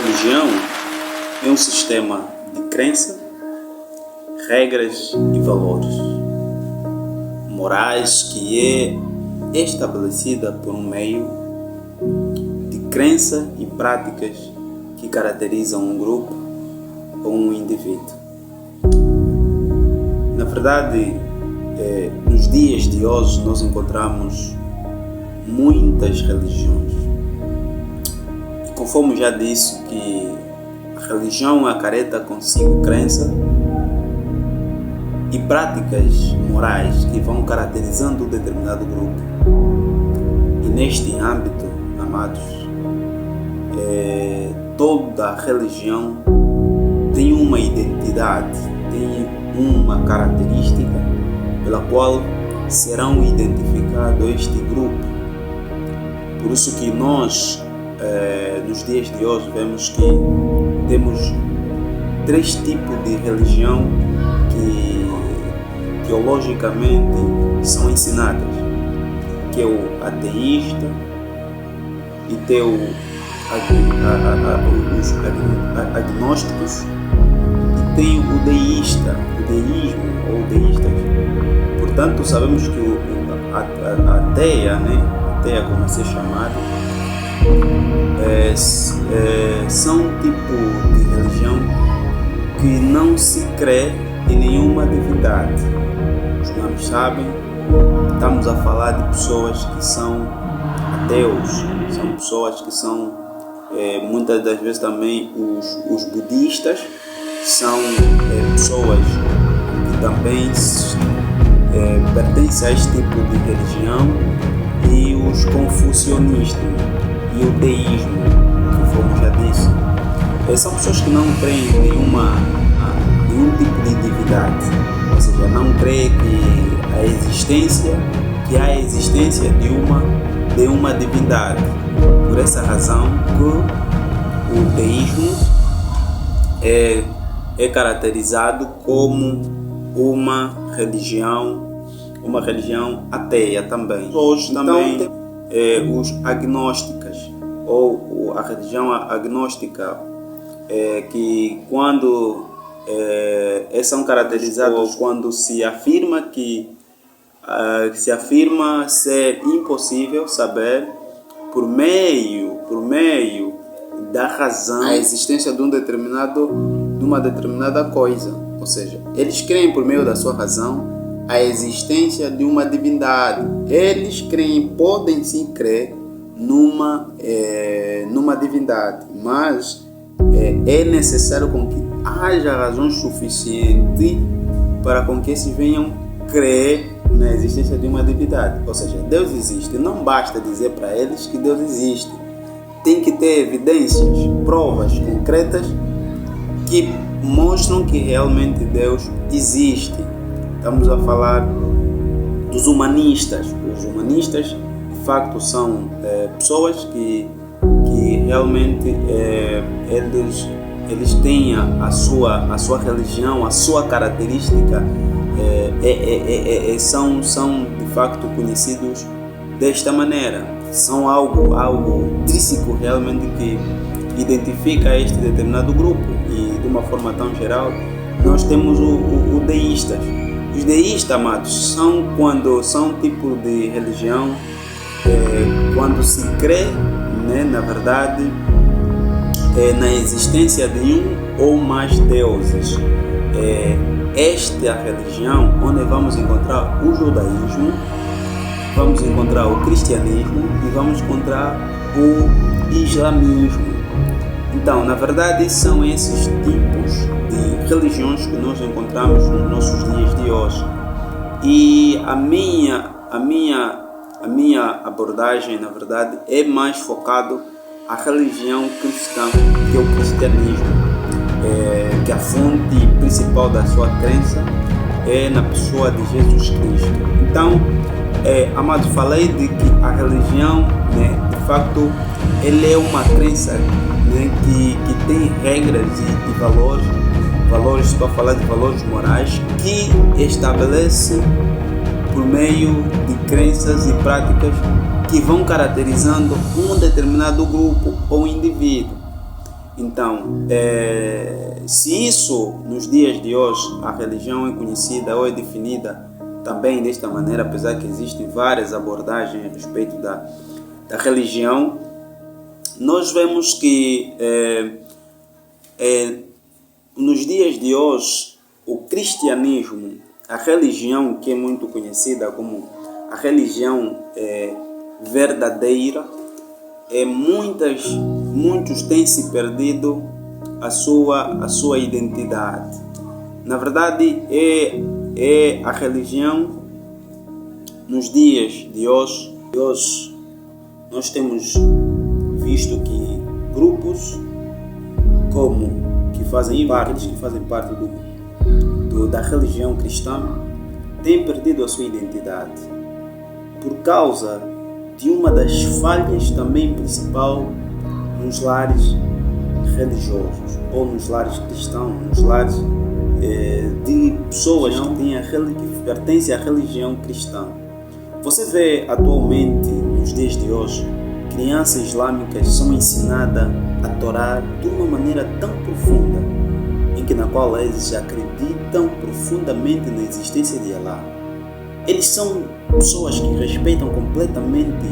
Religião é um sistema de crença, regras e valores morais que é estabelecida por um meio de crença e práticas que caracterizam um grupo ou um indivíduo. Na verdade, nos dias de hoje nós encontramos muitas religiões. E conforme já disse que a religião acarreta consigo crença e práticas morais que vão caracterizando um determinado grupo. E neste âmbito, amados, toda religião tem uma identidade, tem uma característica pela qual serão identificados este grupo. Por isso que nós, nos dias de hoje, vemos que temos 3 tipos de religião que teologicamente são ensinadas, que é o ateísta e tem os agnósticos e tem o deísta, o deísmo ou deístas. Portanto, sabemos que a ateia, ateia como é ser chamado, são um tipo de religião que não se crê em nenhuma divindade. Os nomes sabem, estamos a falar de pessoas que são ateus, são pessoas que são, muitas das vezes também os budistas, são pessoas que também pertencem a este tipo de religião, e os confucionistas e o deísmo, conforme já disse, são pessoas que não creem em nenhum tipo de divindade, ou seja, não creem que há a existência de uma divindade. Por essa razão que o deísmo é caracterizado como uma religião ateia também. Hoje também tem os agnósticos, ou a religião agnóstica, que quando são caracterizados quando se afirma ser impossível saber por meio da razão a existência de uma determinada coisa. Ou seja, eles creem por meio da sua razão a existência de uma divindade. Eles podem sim crer numa divindade, mas é necessário com que haja razões suficientes para com que se venham crer na existência de uma divindade. Ou seja, Deus existe. Não basta dizer para eles que Deus existe. Tem que ter evidências, provas concretas que mostram que realmente Deus existe. Estamos a falar dos humanistas. Os humanistas, de facto, são pessoas que realmente eles têm a sua religião, a sua característica, são de facto conhecidos desta maneira. São algo intrínseco realmente que identifica este determinado grupo. E de uma forma tão geral, nós temos o deístas. Os deístas, amados, são um tipo de religião quando se crê, na verdade, na existência de um ou mais deuses. Esta é a religião onde vamos encontrar o judaísmo, vamos encontrar o cristianismo e vamos encontrar o islamismo. Então, na verdade, são esses tipos de religiões que nós encontramos nos nossos dias de hoje. E a minha abordagem, na verdade, é mais focado a religião cristã, que é o cristianismo, que a fonte principal da sua crença é na pessoa de Jesus Cristo. Então, amado, falei de que a religião, de facto, ela é uma crença, que tem regras e valores, estou a falar de valores morais, que estabelece por meio de crenças e práticas que vão caracterizando um determinado grupo ou indivíduo. Então, se isso nos dias de hoje a religião é conhecida ou é definida também desta maneira, apesar que existem várias abordagens a respeito da religião, nós vemos que nos dias de hoje o cristianismo, a religião que é muito conhecida como a religião verdadeira, muitos têm se perdido a sua identidade. Na verdade, é a religião nos dias de hoje. Nós temos visto que grupos que fazem parte da religião cristã têm perdido a sua identidade por causa de uma das falhas também principal nos lares religiosos ou nos lares cristãos, nos lares de pessoas que pertencem à religião cristã. Você vê atualmente, nos dias de hoje, crianças islâmicas são ensinadas a Torá de uma maneira tão profunda, na qual eles acreditam profundamente na existência de Allah. Eles são pessoas que respeitam completamente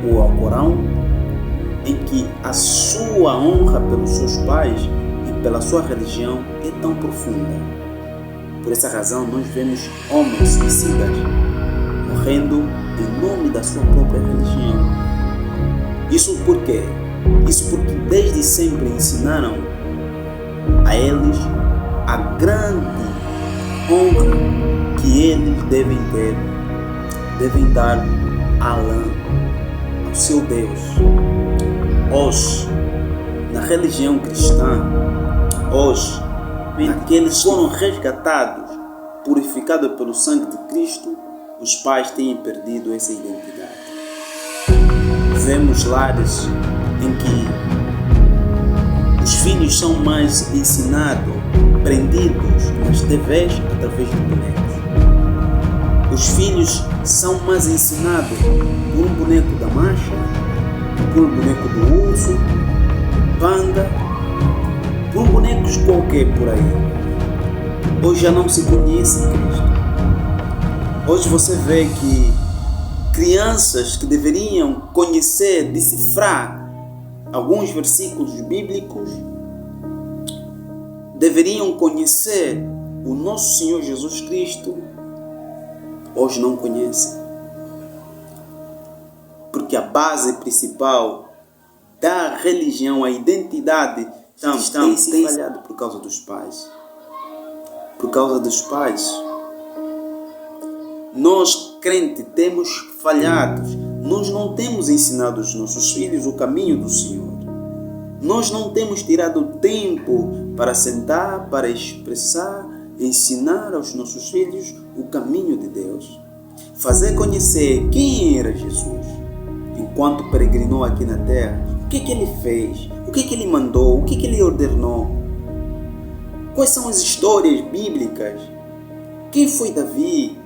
o Alcorão, em que a sua honra pelos seus pais e pela sua religião é tão profunda. Por essa razão, nós vemos homens suicidas morrendo em nome da sua própria religião. Isso por quê? Isso porque desde sempre ensinaram a eles a grande honra que eles devem dar a Allah, ao seu Deus. Hoje, na religião cristã, naqueles que foram resgatados, purificados pelo sangue de Cristo, os pais têm perdido essa identidade. Vemos lares em que os filhos são mais ensinados, prendidos nas TVs através de bonecos. Os filhos são mais ensinados por um boneco da marcha, por um boneco do urso, panda, por um boneco qualquer por aí. Hoje já não se conhece Cristo. Hoje você vê que crianças que deveriam conhecer, decifrar alguns versículos bíblicos, deveriam conhecer o nosso Senhor Jesus Cristo, hoje não conhecem. Porque a base principal da religião, a identidade, tem se falhado por causa dos pais. Por causa dos pais. Nós, crentes, temos falhado. Nós não temos ensinado aos nossos filhos o caminho do Senhor. Nós não temos tirado tempo para sentar, para expressar, ensinar aos nossos filhos o caminho de Deus. Fazer conhecer quem era Jesus enquanto peregrinou aqui na terra. O que ele fez? O que ele mandou? O que ele ordenou? Quais são as histórias bíblicas? Quem foi Davi?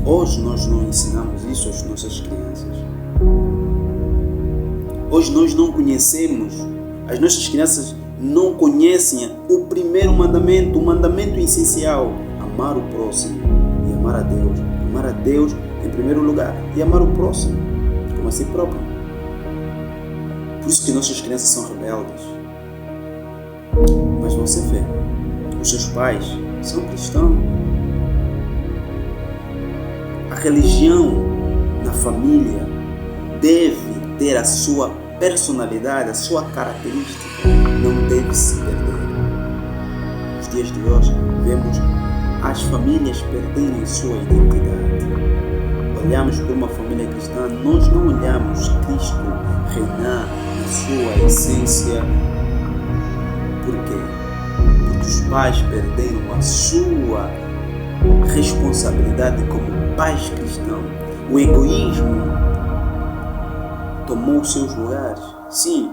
Hoje nós não ensinamos isso às nossas crianças. Hoje nós não conhecemos, as nossas crianças não conhecem o primeiro mandamento, o mandamento essencial: amar o próximo e amar a Deus. Amar a Deus em primeiro lugar e amar o próximo como a si próprio. Por isso que nossas crianças são rebeldes. Mas você vê, os seus pais são cristãos. A religião na família deve ter a sua personalidade, a sua característica, não deve se perder. Nos dias de hoje, vemos as famílias perderem a sua identidade. Olhamos para uma família cristã, nós não olhamos Cristo reinar na sua essência. Por quê? Porque os pais perderam a sua responsabilidade como pais cristãos. O egoísmo tomou os seus lugares. Sim,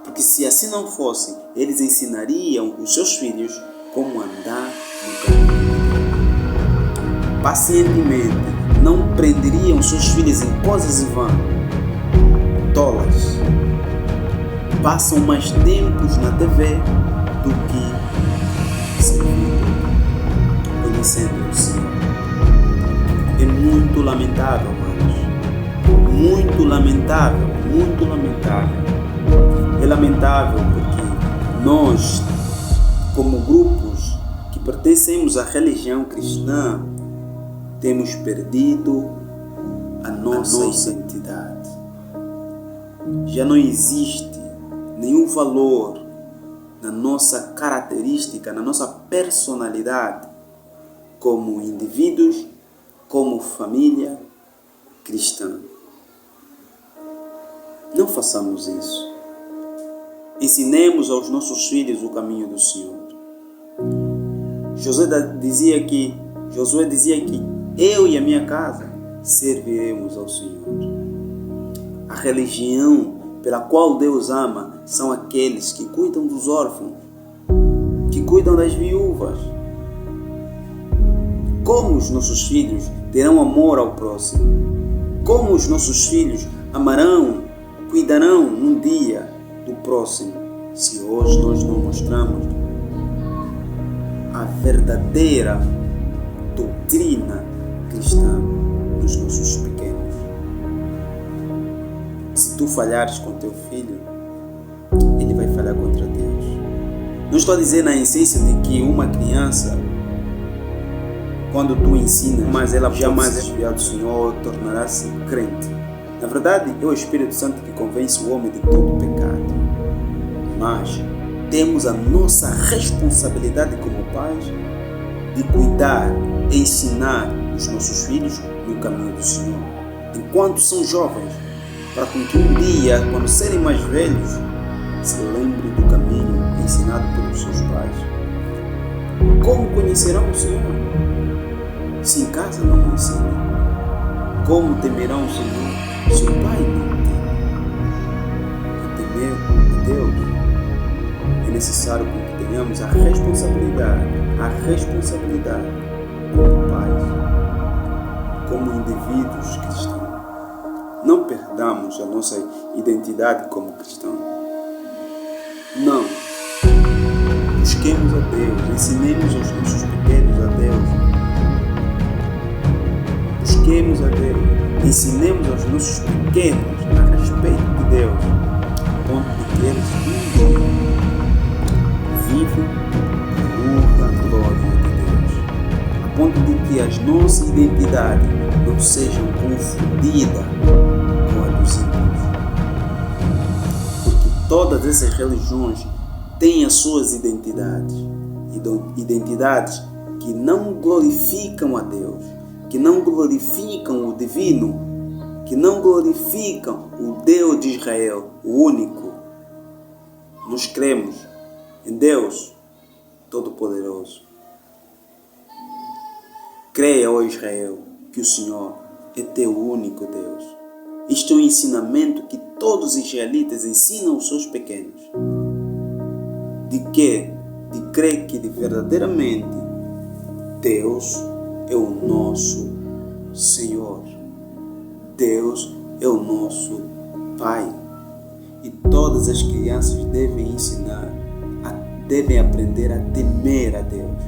porque se assim não fosse, eles ensinariam os seus filhos como andar no caminho. Pacientemente, não prenderiam seus filhos em coisas vãs. tolas. Passam mais tempos na TV do que servindo, conhecendo o Senhor. É muito lamentável, irmãos. Muito lamentável, muito lamentável. É lamentável porque nós, como grupos que pertencemos à religião cristã, temos perdido a nossa identidade. Já não existe nenhum valor na nossa característica, na nossa personalidade, como indivíduos, como família cristã. Não façamos isso. Ensinemos aos nossos filhos o caminho do Senhor. Josué dizia que eu e a minha casa serviremos ao Senhor. A religião pela qual Deus ama são aqueles que cuidam dos órfãos, que cuidam das viúvas. Como os nossos filhos terão amor ao próximo? Como os nossos filhos amarão, cuidarão um dia do próximo, se hoje nós não mostramos a verdadeira doutrina cristã nos nossos pequenos? Se tu falhares com teu filho, ele vai falhar contra Deus. Não estou a dizer na essência de que uma criança, quando tu ensinas, mas ela jamais desviar do Senhor, tornará-se crente. Na verdade, é o Espírito Santo que convence o homem de todo o pecado. Mas temos a nossa responsabilidade como pais de cuidar e ensinar os nossos filhos no caminho do Senhor, enquanto são jovens, para que um dia, quando serem mais velhos, se lembrem do caminho ensinado pelos seus pais. Como conhecerão o Senhor se em casa não o ensinam? Como temerão o Senhor se o pai não tem? Temer a Deus é necessário que tenhamos a responsabilidade como pais, como indivíduos cristãos. Não perdamos a nossa identidade como cristãos. Não. Busquemos a Deus, ensinemos aos nossos pequenos a Deus. Busquemos a Deus, ensinemos aos nossos pequenos a respeito de Deus, a ponto de que eles vivam a honra, a glória de Deus, a ponto de que as nossas identidades não sejam confundidas com a dos ímpios. Porque todas essas religiões têm as suas identidades que não glorificam a Deus, que não glorificam o divino, que não glorificam o Deus de Israel, o único. Nós cremos em Deus Todo-Poderoso. Creia, ó Israel, que o Senhor é teu único Deus. Isto é um ensinamento que todos os israelitas ensinam aos seus pequenos. De crer que verdadeiramente Deus é o nosso Senhor. Deus é o nosso Pai. E todas as crianças devem devem aprender a temer a Deus.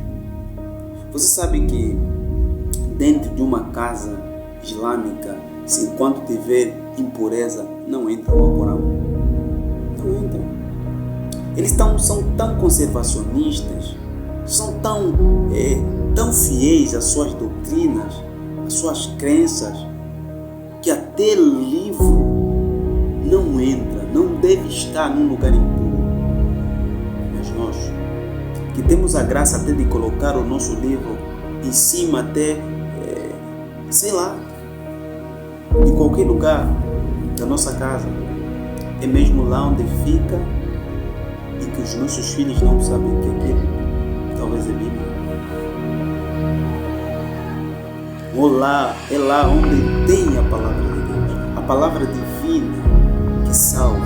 Você sabe que dentro de uma casa islâmica, se enquanto tiver impureza, não entram ao Corão. Não entram. Eles são tão conservacionistas, são tão fiéis às suas doutrinas, às suas crenças, que até livro não entra, não deve estar num lugar impuro. Mas nós, que temos a graça até de colocar o nosso livro em cima até, de qualquer lugar da nossa casa, é mesmo lá onde fica, e que os nossos filhos não sabem que aquilo talvez é Bíblia. É lá onde tem a palavra de Deus, a palavra divina que salva,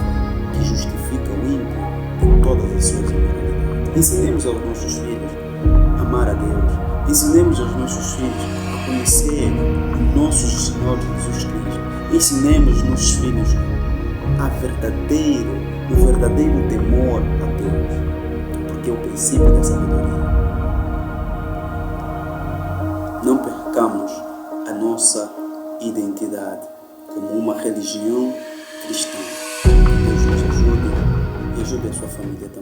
que justifica o ímpio em todas as suas imoralidades. Ensinemos aos nossos filhos a amar a Deus. Ensinemos aos nossos filhos a conhecer o nosso Senhor Jesus Cristo. Ensinemos aos nossos filhos o verdadeiro temor a Deus, porque é o princípio da sabedoria. Não percamos a nossa identidade como uma religião cristã. Que Deus nos ajude e ajude a sua família também.